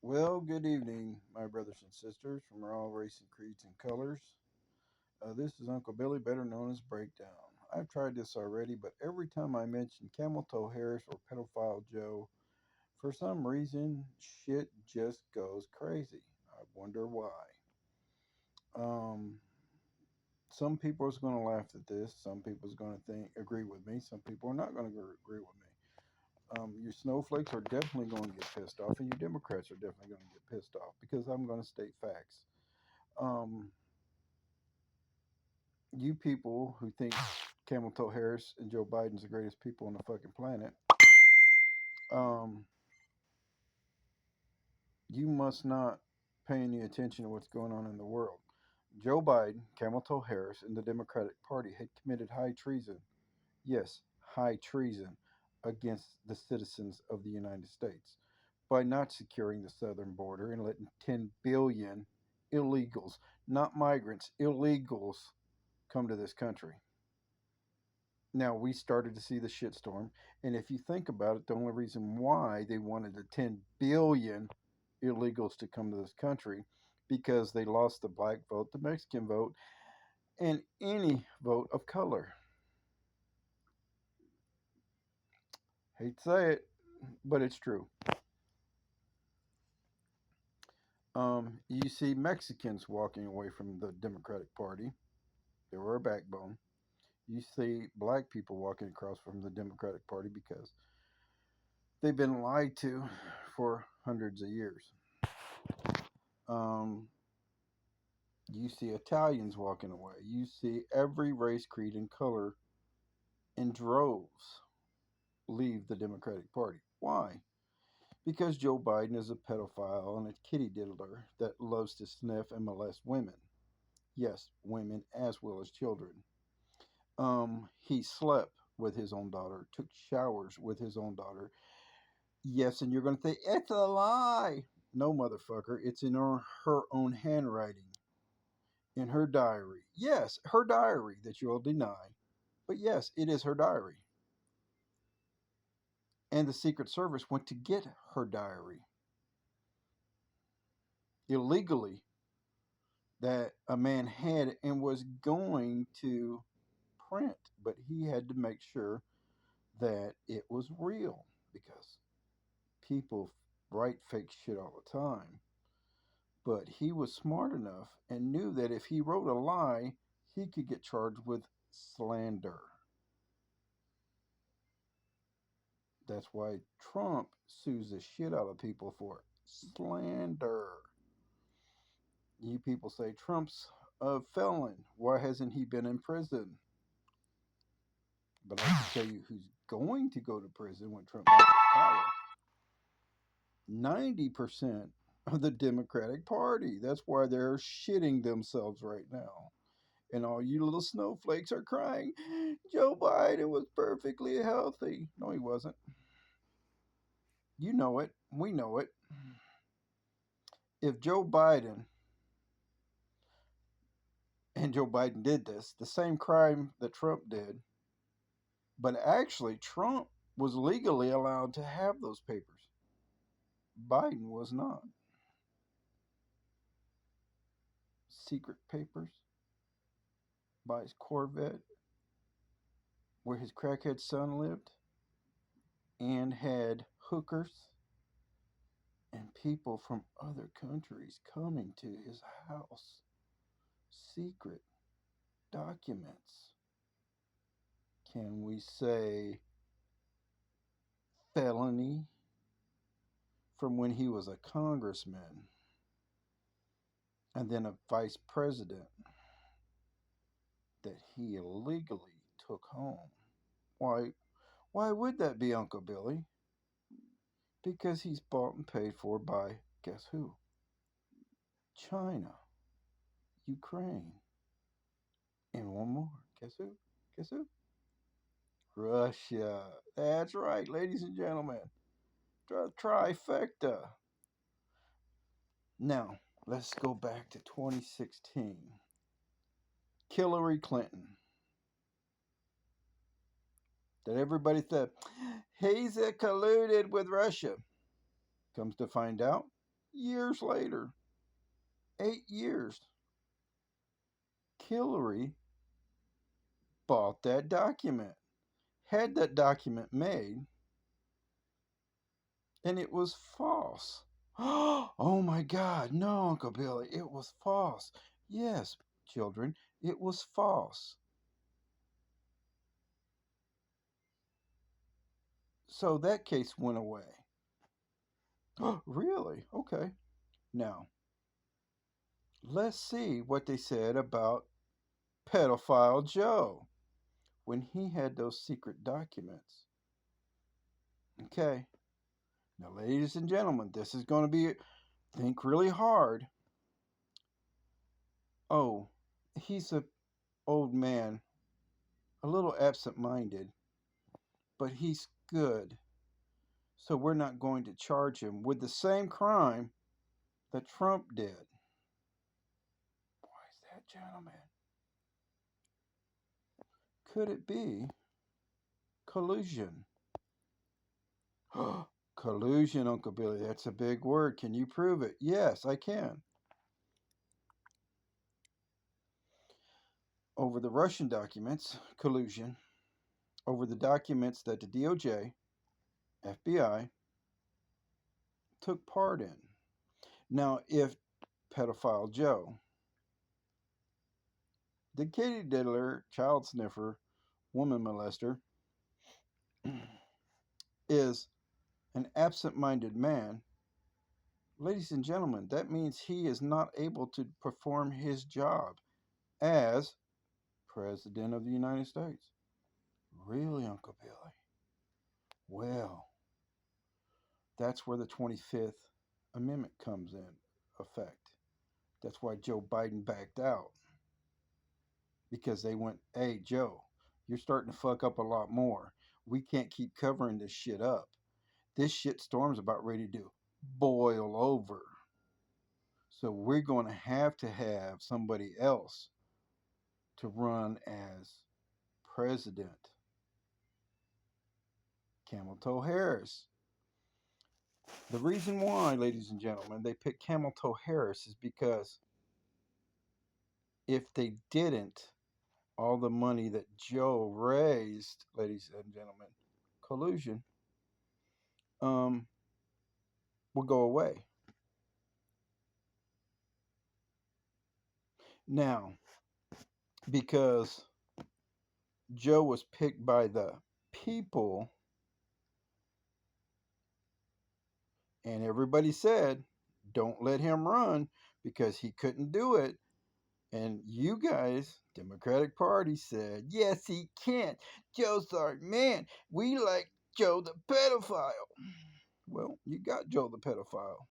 Well, good evening, my brothers and sisters from all race and creeds and colors. This is Uncle Billy, better known as Breakdown. I've tried this already, but every time I mention Camel Toe Harris or Pedophile Joe, for some reason, shit just goes crazy. I wonder why. Um, some people are going to laugh at this. Some people are going to agree with me. Some people are not going to agree with me. Your snowflakes are definitely going to get pissed off, and your Democrats are definitely going to get pissed off because I'm going to state facts. Um, you people who think Camel Toe Harris and Joe Biden's the greatest people on the fucking planet, um, you must not pay any attention to what's going on in the world. Joe Biden, Camel Toe Harris, and the Democratic Party had committed high treason. Yes, high treason against the citizens of the United States by not securing the southern border and letting 10 billion illegals, not migrants, illegals, come to this country. Now we started to see the shitstorm, and if you think about it, the only reason why they wanted the 10 billion illegals to come to this country because they lost the black vote, the Mexican vote, and any vote of color. Hate to say it, but it's true. You see Mexicans walking away from the Democratic Party. They were a backbone. You see black people walking across from the Democratic Party because they've been lied to for hundreds of years. Um, you see Italians walking away. You see every race, creed, and color in droves leave the Democratic Party. Why? Because Joe Biden is a pedophile and a kitty diddler that loves to sniff and molest women. Yes, women as well as children. He slept with his own daughter, took showers with his own daughter. Yes, and you're going to think it's a lie. No, motherfucker, it's in her own handwriting, in her diary. Yes, her diary that you'll deny, but yes, it is her diary. And the Secret Service went to get her diary illegally that a man had and was going to print, but he had to make sure that it was real because people write fake shit all the time. But he was smart enough and knew that if he wrote a lie, he could get charged with slander. That's why Trump sues the shit out of people for slander. You people say Trump's a felon. Why hasn't he been in prison? But I can tell you who's going to go to prison when Trump gets power. 90% of the Democratic Party. That's why they're shitting themselves right now. And all you little snowflakes are crying, Joe Biden was perfectly healthy. No, he wasn't. You know it. We know it. If Joe Biden and Joe Biden did this, the same crime that Trump did, but actually, Trump was legally allowed to have those papers. Biden was not. Secret papers by his Corvette, where his crackhead son lived, and had hookers and people from other countries coming to his house. Secret documents. Can we say felony from when he was a congressman and then a vice president that he illegally took home? Why would that be, Uncle Billy? Because he's bought and paid for by guess who? China, Ukraine, and one more. Guess who? Guess who? Russia. That's right, ladies and gentlemen. Trifecta. Now, let's go back to 2016. Hillary Clinton. That everybody thought he's colluded with Russia. Comes to find out, Years later, 8 years, Hillary bought that document, had that document made, and it was false. Oh my God, no, Uncle Billy, it was false. Yes, children, it was false. So that case went away. Really? Okay. Now, let's see what they said about pedophile Joe when he had those secret documents. Okay. Now, ladies and gentlemen, this is going to be, think really hard. Oh, he's a old man, a little absent-minded, but he's good. So we're not going to charge him with the same crime that Trump did. Why is that, gentlemen? Could it be collusion? Collusion, Uncle Billy. That's a big word. Can you prove it? Yes, I can. Over the Russian documents, collusion. Over the documents that the DOJ, FBI took part in. Now, if pedophile Joe, the kitty diddler, child sniffer, woman molester, is an absent minded man, ladies and gentlemen, that means he is not able to perform his job as President of the United States. Really, Uncle Billy? Well, that's where the 25th Amendment comes in effect. That's why Joe Biden backed out. Because they went, hey, Joe, you're starting to fuck up a lot more. We can't keep covering this shit up. This shit storm's about ready to boil over. So we're going to have somebody else to run as president. Camel Toe Harris. The reason why, ladies and gentlemen, they picked Camel Toe Harris is because if they didn't, all the money that Joe raised, ladies and gentlemen, collusion, will go away. Now, because Joe was picked by the people, and everybody said, don't let him run because he couldn't do it. And you guys, Democratic Party, said, yes, he can. Joe's our man. We like Joe the pedophile. Well, you got Joe the pedophile.